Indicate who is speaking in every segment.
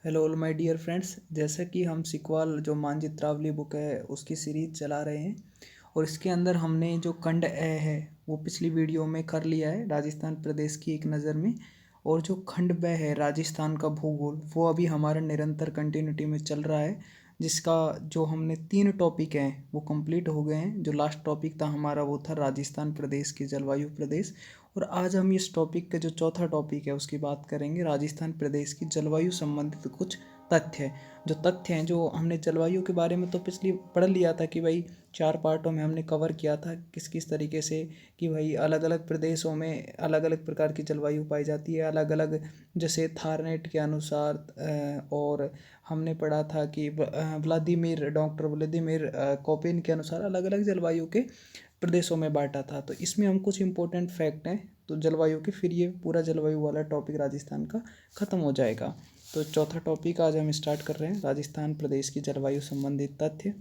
Speaker 1: Hello all my dear friends. जैसा कि हम सिकवाल जो मानचित्रावली बुक है उसकी सीरीज चला रहे हैं और इसके अंदर हमने जो खंड ए है वो पिछली वीडियो में कर लिया है, राजस्थान प्रदेश की एक नज़र में। और जो खंड ब है राजस्थान का भूगोल, वो अभी हमारा निरंतर कंटिन्यूटी में चल रहा है, जिसका जो हमने 3 टॉपिक हैं वो कंप्लीट हो गए हैं। जो लास्ट टॉपिक था हमारा वो था राजस्थान प्रदेश की जलवायु प्रदेश। और आज हम इस टॉपिक का जो चौथा टॉपिक है उसकी बात करेंगे, राजस्थान प्रदेश की जलवायु संबंधित कुछ तथ्य है। जो तथ्य हैं, जो हमने जलवायु के बारे में तो पिछली पढ़ लिया था कि भाई 4 पार्टों में हमने कवर किया था किस किस तरीके से कि भाई अलग अलग प्रदेशों में अलग अलग प्रकार की जलवायु पाई जाती है, अलग अलग जैसे थारनेट के अनुसार। और हमने पढ़ा था कि डॉक्टर व्लादिमीर कोपेन के अनुसार अलग अलग जलवायु के प्रदेशों में बांटा था। तो इसमें हम कुछ इंपॉर्टेंट फैक्ट हैं तो जलवायु के, फिर ये पूरा जलवायु वाला टॉपिक राजस्थान का ख़त्म हो जाएगा। तो चौथा टॉपिक आज हम स्टार्ट कर रहे हैं, राजस्थान प्रदेश की जलवायु संबंधित तथ्य।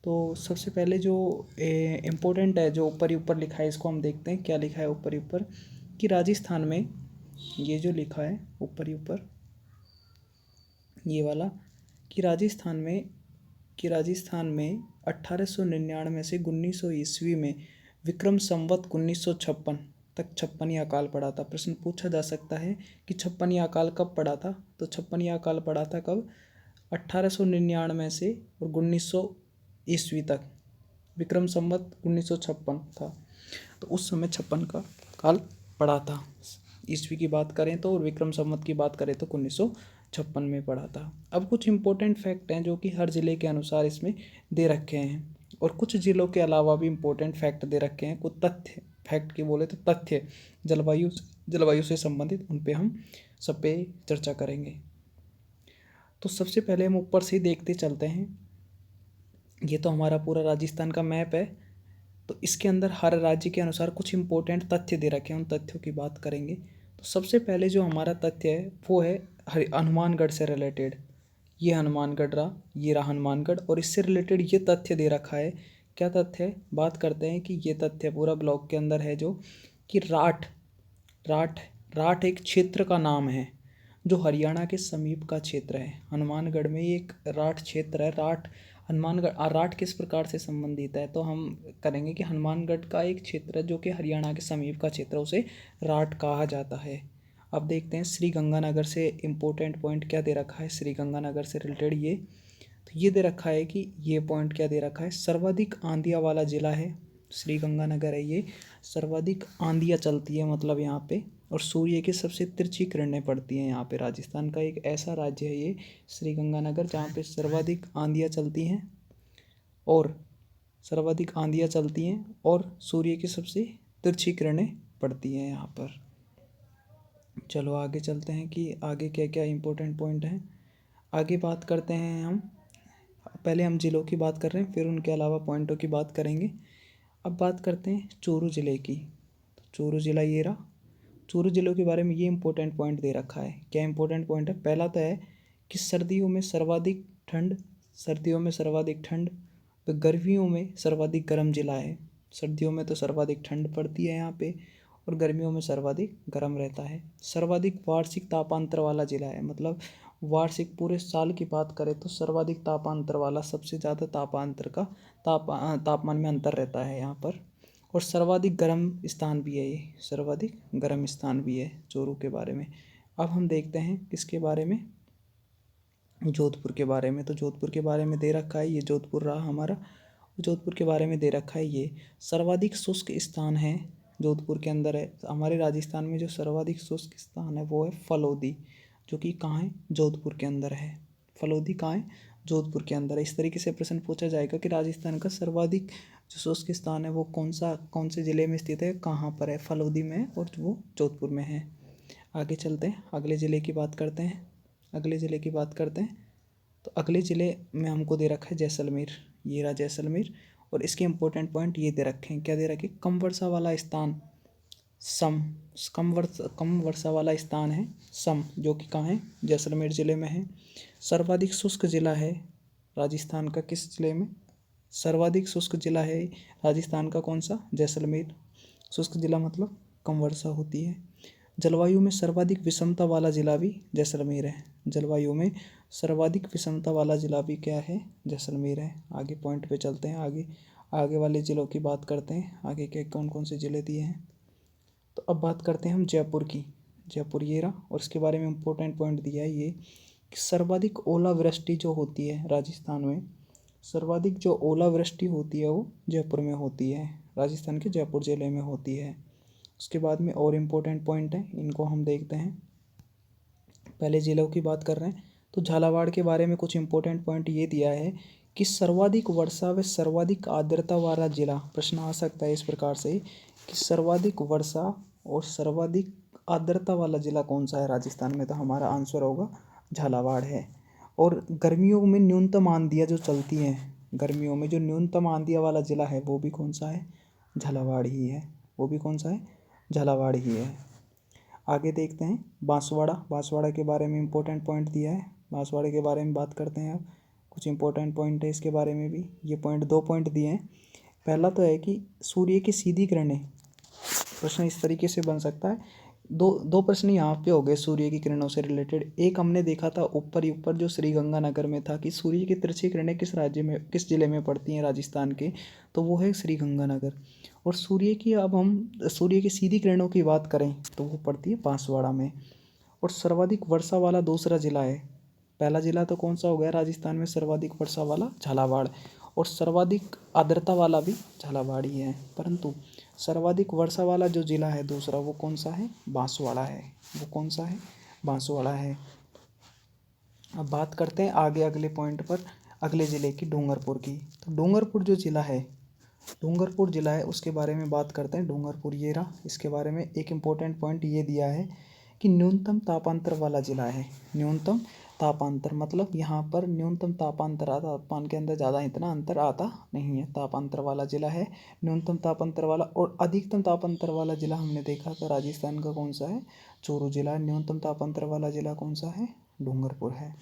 Speaker 1: तो सबसे पहले जो इम्पोर्टेंट है, जो ऊपर ही ऊपर लिखा है, इसको हम देखते हैं क्या लिखा है ऊपर ही ऊपर। कि राजस्थान में ये जो लिखा है ऊपर ही ऊपर ये वाला, कि राजस्थान में 1899 से 1900 ईस्वी में विक्रम संवत 1956 तक छप्पनिया अकाल पड़ा था। प्रश्न पूछा जा सकता है कि छप्पनिया अकाल कब पड़ा था। तो छप्पनिया अकाल पड़ा था कब? 1899 से और 1900 ईस्वी तक। विक्रम संवत 1956 था, तो उस समय छप्पन का काल पड़ा था। ईस्वी की बात करें तो, और विक्रम संवत की बात करें तो 1956 में पड़ा था। अब कुछ इंपॉर्टेंट फैक्ट हैं जो कि हर ज़िले के अनुसार इसमें दे रखे हैं, और कुछ ज़िलों के अलावा भी इंपॉर्टेंट फैक्ट दे रखे हैं। कुछ तथ्य, फैक्ट की बोले तो तथ्य जलवायु से संबंधित, उन पे हम सब पे चर्चा करेंगे। तो सबसे पहले हम ऊपर से देखते चलते हैं। ये तो हमारा पूरा राजस्थान का मैप है, तो इसके अंदर हर राज्य के अनुसार कुछ इंपॉर्टेंट तथ्य दे रखे हैं, उन तथ्यों की बात करेंगे। तो सबसे पहले जो हमारा तथ्य है वो है हनुमानगढ़ से रिलेटेड। ये हनुमानगढ़ रहा, ये रहा हनुमानगढ़, और इससे रिलेटेड ये तथ्य दे रखा है। क्या तथ्य है? बात करते हैं कि ये तथ्य पूरा ब्लॉक के अंदर है, जो कि राठ राठ राठ एक क्षेत्र का नाम है जो हरियाणा के समीप का क्षेत्र है। हनुमानगढ़ में एक राठ क्षेत्र है। राठ किस प्रकार से संबंधित है, तो हम करेंगे कि हनुमानगढ़ का एक क्षेत्र है जो कि हरियाणा के समीप का क्षेत्र, उसे राठ कहा जाता है। अब देखते हैं श्री गंगानगर से इम्पोर्टेंट पॉइंट क्या दे रखा है। श्री गंगानगर से रिलेटेड ये दे रखा है कि ये पॉइंट क्या दे रखा है, सर्वाधिक आंधिया वाला जिला है श्री गंगानगर है। ये सर्वाधिक आंधियाँ चलती है मतलब यहाँ पे, और सूर्य की सबसे तिरछी किरणें पड़ती हैं यहाँ पे। राजस्थान का एक ऐसा राज्य है ये श्री गंगानगर जहाँ पे सर्वाधिक आंधियाँ चलती हैं और सूर्य की सबसे तिरछी किरणें पड़ती हैं यहाँ पर। चलो आगे चलते हैं कि आगे क्या क्या इंपॉर्टेंट पॉइंट हैं। आगे बात करते हैं हम, पहले हम ज़िलों की बात कर रहे हैं, फिर उनके अलावा पॉइंटों की बात करेंगे। अब बात करते हैं चूरू ज़िले की। तो चूरू ज़िला ये रहा। चूरू ज़िलों के बारे में ये इंपॉर्टेंट पॉइंट दे रखा है। क्या इंपॉर्टेंट पॉइंट है? पहला तो है कि सर्दियों में सर्वाधिक ठंड, तो गर्मियों में सर्वाधिक गर्म जिला है। सर्दियों में तो सर्वाधिक ठंड पड़ती है यहाँ पे, और गर्मियों में सर्वाधिक गर्म रहता है। सर्वाधिक वार्षिक तापांतर वाला जिला है, मतलब वार्षिक पूरे साल की बात करें तो सर्वाधिक तापांतर वाला, सबसे ज़्यादा तापांतर का तापमान में अंतर रहता है यहाँ पर। और सर्वाधिक गर्म स्थान भी है, ये सर्वाधिक गर्म स्थान भी है चूरू के बारे में। अब हम देखते हैं किसके बारे में, जोधपुर के बारे में। तो जोधपुर के बारे में दे रखा है, ये जोधपुर रहा हमारा। जोधपुर के बारे में दे रखा है, ये सर्वाधिक शुष्क स्थान है जोधपुर के अंदर है। हमारे राजस्थान में जो सर्वाधिक शुष्क स्थान है वो है फलोदी, जो कि कहाँ है? जोधपुर के अंदर है। फलोदी कहाँ है? जोधपुर के अंदर है। इस तरीके से प्रश्न पूछा जाएगा कि राजस्थान का सर्वाधिक जो शुष्क स्थान है वो कौन से ज़िले में स्थित है, कहाँ पर है? फलोदी में है, और वो जोधपुर में है। आगे चलते हैं, अगले ज़िले की बात करते हैं। तो अगले ज़िले में हमको दे रखा है जैसलमेर। ये रहा जैसलमेर, और इसके इंपॉर्टेंट पॉइंट ये दे रखे हैं। क्या दे रखे? कम वर्षा वाला स्थान कम वर्षा वाला स्थान है सम, जो कि कहाँ है? जैसलमेर ज़िले में है। सर्वाधिक शुष्क जिला है राजस्थान का, किस ज़िले में? सर्वाधिक शुष्क जिला है राजस्थान का कौन सा? जैसलमेर। शुष्क जिला मतलब कम वर्षा होती है। जलवायु में सर्वाधिक विषमता वाला जिला भी जैसलमेर है। जलवायु में सर्वाधिक विषमता वाला जिला भी क्या है? जैसलमेर है। आगे पॉइंट पे चलते हैं, आगे आगे वाले ज़िलों की बात करते हैं। आगे के कौन कौन से ज़िले दिए हैं, तो अब बात करते हैं हम जयपुर की। जयपुर ये रहा, और इसके बारे में इम्पोर्टेंट पॉइंट दिया है ये कि सर्वाधिक ओलावृष्टि जो होती है राजस्थान में, सर्वाधिक जो ओलावृष्टि होती है वो जयपुर में होती है, राजस्थान के जयपुर ज़िले में होती है। उसके बाद में और इम्पोर्टेंट पॉइंट हैं, इनको हम देखते हैं। पहले ज़िलों की बात कर रहे हैं तो झालावाड़ के बारे में कुछ इम्पोर्टेंट पॉइंट ये दिया है कि सर्वाधिक वर्षा व सर्वाधिक आर्द्रता वाला जिला। प्रश्न आ सकता है इस प्रकार से कि सर्वाधिक वर्षा और सर्वाधिक आर्द्रता वाला जिला कौन सा है राजस्थान में, तो हमारा आंसर होगा झालावाड़ है। और गर्मियों में न्यूनतम आंधियाँ जो चलती हैं, गर्मियों में जो न्यूनतम आंधियाँ वाला जिला है वो भी कौन सा है? झालावाड़ ही है। वो भी कौन सा है? झालावाड़ ही है। आगे देखते हैं बांसवाड़ा। बांसवाड़ा के बारे में इम्पोर्टेंट पॉइंट दिया है, बांसवाड़ा के बारे में बात करते हैं अब। कुछ इंपॉर्टेंट पॉइंट है इसके बारे में भी। ये पॉइंट, 2 पॉइंट दिए हैं। पहला तो है कि सूर्य की सीधी किरणें, प्रश्न इस तरीके से बन सकता है। दो प्रश्न यहाँ पे हो गए सूर्य की किरणों से रिलेटेड। एक हमने देखा था ऊपर ही ऊपर जो श्रीगंगानगर में था कि सूर्य की तिरछी किरणें किस राज्य में, किस जिले में पड़ती हैं राजस्थान के, तो वो है श्रीगंगानगर। और सूर्य की, अब हम सूर्य की सीधी किरणों की बात करें तो वो पड़ती है बांसवाड़ा में। और सर्वाधिक वर्षा वाला दूसरा जिला है, पहला जिला तो कौन सा हो गया राजस्थान में सर्वाधिक वर्षा वाला? झालावाड़। और सर्वाधिक आर्द्रता वाला भी झालावाड़ ही है, परंतु सर्वाधिक वर्षा वाला जो जिला है दूसरा वो कौन सा है? बांसवाड़ा है। वो कौन सा है? बांसवाड़ा है। अब बात करते हैं आगे अगले पॉइंट पर, अगले ज़िले की, डूंगरपुर की। तो डूंगरपुर जो ज़िला है, डूंगरपुर ज़िला है उसके बारे में बात करते हैं। डूंगरपुर ये रहा, इसके बारे में एक इम्पोर्टेंट पॉइंट ये दिया है कि न्यूनतम तापांतर वाला ज़िला है। न्यूनतम तापांतर मतलब यहाँ पर न्यूनतम तापांतर आता, तापमान के अंदर ज़्यादा इतना अंतर आता नहीं है, तापांतर वाला ज़िला है, न्यूनतम तापांतर वाला। और अधिकतम तापांतर वाला ज़िला हमने देखा था राजस्थान का कौन सा है? चूरू जिला। न्यूनतम तापांतर वाला ज़िला कौन सा है? डूंगरपुर है।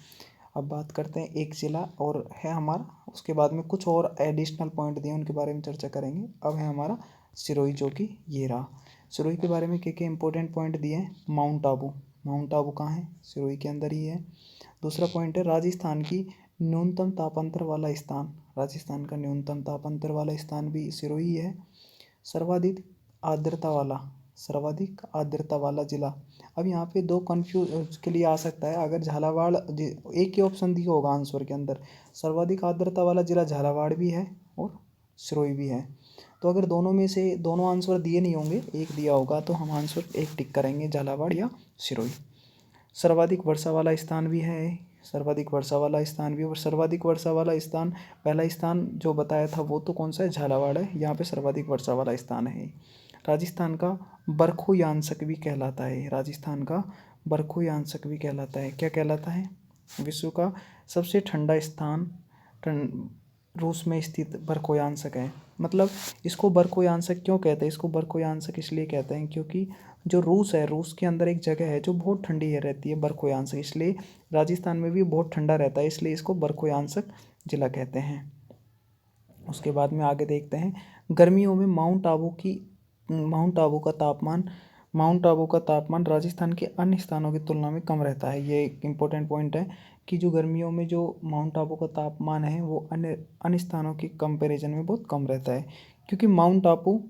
Speaker 1: अब बात करते हैं एक ज़िला और है हमारा, उसके बाद में कुछ और एडिशनल पॉइंट दिए उनके बारे में चर्चा करेंगे। अब है हमारा सिरोही, जो कि ये रहा। सिरोही के बारे में क्या इंपॉर्टेंट पॉइंट दिए हैं? माउंट आबू। माउंट आबू कहाँ है? सिरोही के अंदर ही है। दूसरा पॉइंट है राजस्थान की न्यूनतम तापांतर वाला स्थान। राजस्थान का न्यूनतम तापांतर वाला स्थान भी सिरोही है। सर्वाधिक आर्द्रता वाला, सर्वाधिक आर्द्रता वाला जिला। अब यहाँ पे दो कन्फ्यूज के लिए आ सकता है, अगर झालावाड़ एक ही ऑप्शन दिया होगा आंसर के अंदर, सर्वाधिक आर्द्रता वाला जिला झालावाड़ भी है और सिरोही भी है। तो अगर दोनों में से दोनों आंसर दिए नहीं होंगे, एक दिया होगा, तो हम आंसर एक टिक करेंगे, झालावाड़ या सिरोही। सर्वाधिक वर्षा वाला स्थान भी है, सर्वाधिक वर्षा वाला स्थान भी, और सर्वाधिक वर्षा वाला स्थान, पहला स्थान जो बताया था वो तो कौन सा है? झालावाड़ है। यहाँ पे सर्वाधिक वर्षा वाला स्थान है। राजस्थान का बरखू यांसक भी कहलाता है, राजस्थान का बरखू यांसक भी कहलाता है। क्या कहलाता है? विश्व का सबसे ठंडा स्थान रूस में स्थित बरखोयांसक है। मतलब इसको बरखोयांसक क्यों कहते हैं? इसको बरखोयांसक इसलिए कहते हैं क्योंकि जो रूस है, रूस के अंदर एक जगह है जो बहुत ठंडी है रहती है, बरखोयांसक, इसलिए राजस्थान में भी बहुत ठंडा रहता है, इसलिए इसको बरखोयांसक जिला कहते हैं। उसके बाद में आगे देखते हैं गर्मियों में माउंट आबू का तापमान राजस्थान के अन्य स्थानों की तुलना में कम रहता है। ये एक इम्पोर्टेंट पॉइंट है कि जो गर्मियों में जो माउंट आबू का तापमान है वो अन्य स्थानों के कंपैरिजन में बहुत कम रहता है, क्योंकि माउंट आबू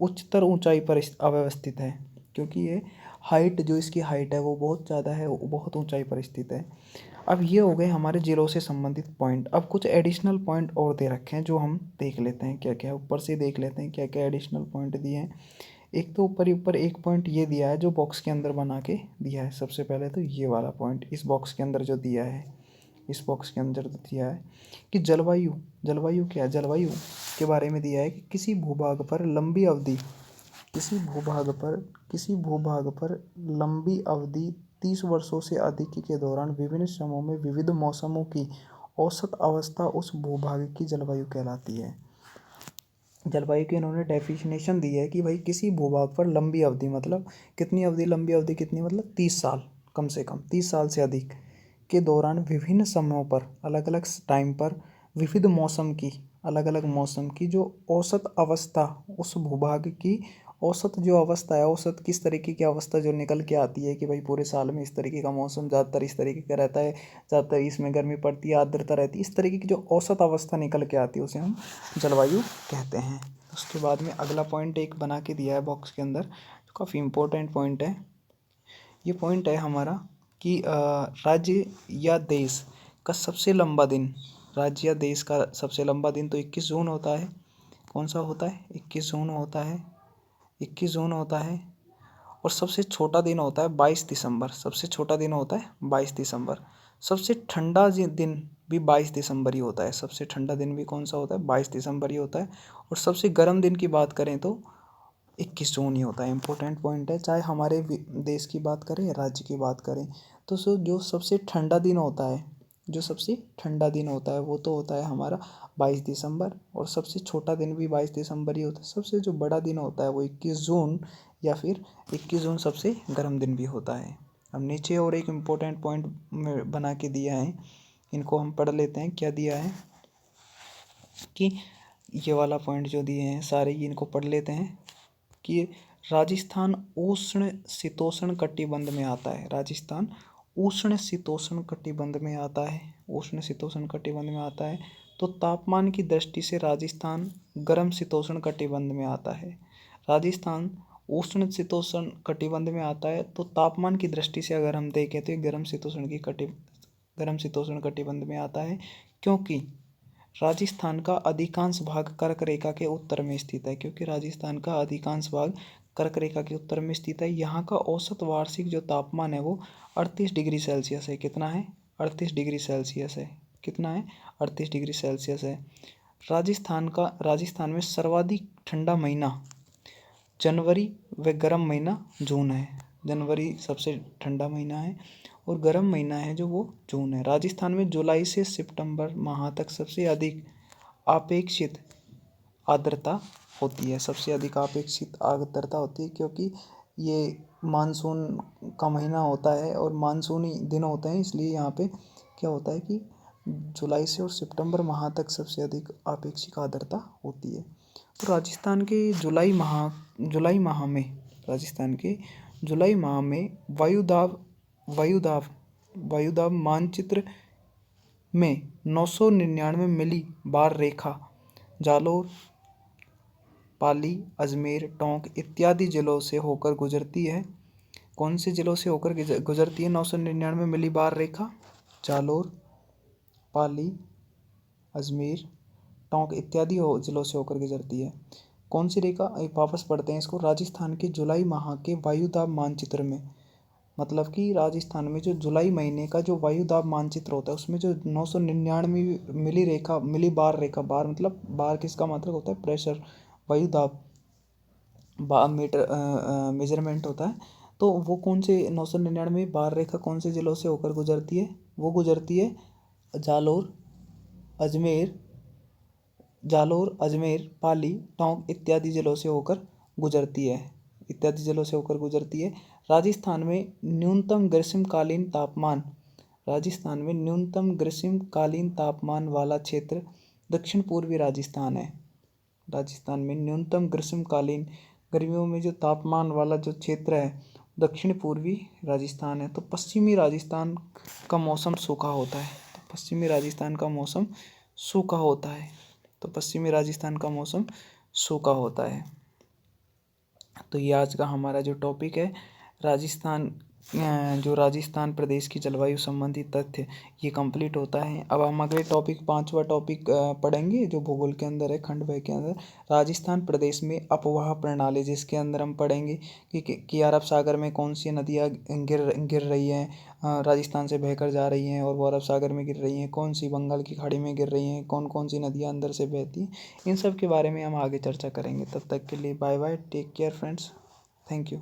Speaker 1: उच्चतर ऊंचाई पर अवस्थित है, क्योंकि ये हाइट, जो इसकी हाइट है वो बहुत ज़्यादा है, वो बहुत ऊंचाई पर स्थित है। अब ये हो गए हमारे जिलों से संबंधित पॉइंट। अब कुछ एडिशनल पॉइंट और दे रखे हैं जो हम देख लेते हैं क्या क्या, ऊपर से देख लेते हैं क्या क्या एडिशनल पॉइंट दिए हैं। एक तो ऊपर एक पॉइंट ये दिया है जो बॉक्स के अंदर बना के दिया है। सबसे पहले तो ये वाला पॉइंट इस बॉक्स के अंदर जो दिया है, इस बॉक्स के अंदर दिया है कि जलवायु क्या है? जलवायु के बारे में दिया है कि किसी भूभाग पर लंबी अवधि 30 वर्षों से अधिक के दौरान विभिन्न समूह में विविध मौसमों की औसत अवस्था उस भूभाग की जलवायु कहलाती है। जलवायु की इन्होंने डेफिनेशन दी है कि भाई किसी भूभाग पर लंबी अवधि, मतलब कितनी अवधि, लंबी अवधि कितनी, मतलब 30 साल, कम से कम 30 साल से अधिक के दौरान विभिन्न समयों पर, अलग अलग टाइम पर, विविध मौसम की, अलग अलग मौसम की जो औसत अवस्था उस भूभाग की औसत जो अवस्था है, औसत किस तरीके की अवस्था जो निकल के आती है कि भाई पूरे साल में इस तरीके का मौसम ज़्यादातर इस तरीके का रहता है, ज़्यादातर इसमें गर्मी पड़ती है, आर्द्रता रहती है, इस तरीके की जो औसत अवस्था निकल के आती है उसे हम जलवायु कहते हैं। उसके बाद में अगला पॉइंट एक बना के दिया है बॉक्स के अंदर, जो काफ़ी इम्पोर्टेंट पॉइंट है। ये पॉइंट है हमारा कि राज्य या देश का सबसे लंबा दिन, राज्य या देश का सबसे लंबा दिन तो 21 जून होता है। कौन सा होता है? 21 जून होता है, 21 जून होता है। और सबसे छोटा दिन होता है 22 दिसंबर, सबसे छोटा दिन होता है 22 दिसंबर। सबसे ठंडा दिन भी 22 दिसंबर ही होता है, सबसे ठंडा दिन भी कौन सा होता है? 22 दिसंबर ही होता है। और सबसे गर्म दिन की बात करें तो 21 जून ही होता है। इंपॉर्टेंट पॉइंट है, चाहे हमारे देश की बात करें या राज्य की बात करें। तो जो सबसे ठंडा दिन होता है, जो सबसे ठंडा दिन होता है वो तो होता है हमारा 22 दिसंबर, और सबसे छोटा दिन भी 22 दिसंबर ही होता है। सबसे जो बड़ा दिन होता है वो 21 जून, या फिर 21 जून सबसे गर्म दिन भी होता है। अब नीचे और एक इम्पोर्टेंट पॉइंट बना के दिया है, इनको हम पढ़ लेते हैं। क्या दिया है कि ये वाला पॉइंट जो दिए हैं सारे, इनको पढ़ लेते हैं कि राजस्थान उष्ण शीतोष्ण कटिबंध में आता है। राजस्थान उष्ण शीतोष्ण कटिबंध में आता है, उष्ण शीतोष्ण कटिबंध में आता है। तो तापमान की दृष्टि से राजस्थान गर्म शीतोष्ण कटिबंध में आता है। राजस्थान उष्ण शीतोष्ण कटिबंध में आता है, तो तापमान की दृष्टि से अगर हम देखें तो ये गर्म शीतोष्ण कटिबंध में आता है, क्योंकि राजस्थान का अधिकांश भाग कर्क रेखा के उत्तर में स्थित है। क्योंकि राजस्थान का अधिकांश भाग कर्क रेखा के उत्तर में स्थित है। यहाँ का औसत वार्षिक जो तापमान है वो 38 डिग्री सेल्सियस है। कितना है? 38 डिग्री सेल्सियस है। कितना है? 38 डिग्री सेल्सियस है। राजस्थान में सर्वाधिक ठंडा महीना जनवरी व गर्म महीना जून है। जनवरी सबसे ठंडा महीना है और गर्म महीना है जो वो जून है। राजस्थान में जुलाई से सितंबर माह तक सबसे अधिक अपेक्षित आर्द्रता होती है, सबसे अधिक अपेक्षित आर्द्रता होती है, क्योंकि ये मानसून का महीना होता है और मानसूनी दिन होते हैं, इसलिए यहाँ पे क्या होता है कि जुलाई से और सितंबर माह तक सबसे अधिक अपेक्षित आर्द्रता होती है। तो राजस्थान के जुलाई माह में राजस्थान के जुलाई माह में वायुदाब मानचित्र में 999 मिली बार रेखा जालोर, पाली, अजमेर, टोंक इत्यादि जिलों से होकर गुजरती है। कौन से जिलों से होकर गुजरती है 999 मिली बार रेखा? जालोर, पाली, अजमेर, टोंक इत्यादि जिलों से होकर गुजरती है। कौन सी रेखा? वापस पढ़ते हैं इसको। राजस्थान के जुलाई माह के वायुदाब मानचित्र में, मतलब कि राजस्थान में जो जुलाई महीने का जो वायुदाब मानचित्र होता है उसमें जो 999 मिली बार रेखा, बार मतलब बार किसका मतलब होता है? प्रेशर, वायुदाब मीटर मेजरमेंट होता है। तो वो कौन से 999 बार रेखा कौन से जिलों से होकर गुजरती है? वो गुजरती है जालोर, अजमेर, पाली, टोंक इत्यादि जिलों से होकर गुजरती है, राजस्थान में न्यूनतम ग्रीष्मकालीन तापमान वाला क्षेत्र दक्षिण पूर्वी राजस्थान है। राजस्थान में न्यूनतम ग्रीष्मकालीन, गर्मियों में जो तापमान वाला जो क्षेत्र है दक्षिण पूर्वी राजस्थान है। तो पश्चिमी राजस्थान का मौसम सूखा होता है। पश्चिमी राजस्थान का मौसम सूखा होता है। तो ये आज का हमारा जो टॉपिक है राजस्थान प्रदेश की जलवायु संबंधी तथ्य, ये कंप्लीट होता है। अब हम अगले टॉपिक 5वां टॉपिक पढ़ेंगे जो भूगोल के अंदर है, खंड ब के अंदर राजस्थान प्रदेश में अपवाह प्रणाली, जिसके अंदर हम पढ़ेंगे कि अरब सागर में कौन सी नदियाँ गिर रही हैं, राजस्थान से बहकर जा रही हैं और वो अरब सागर में गिर रही हैं, कौन सी बंगाल की खाड़ी में गिर रही हैं, कौन कौन सी नदियाँ अंदर से बहती हैं। इन सब के बारे में हम आगे चर्चा करेंगे। तब तक के लिए bye bye, take care friends, thank you.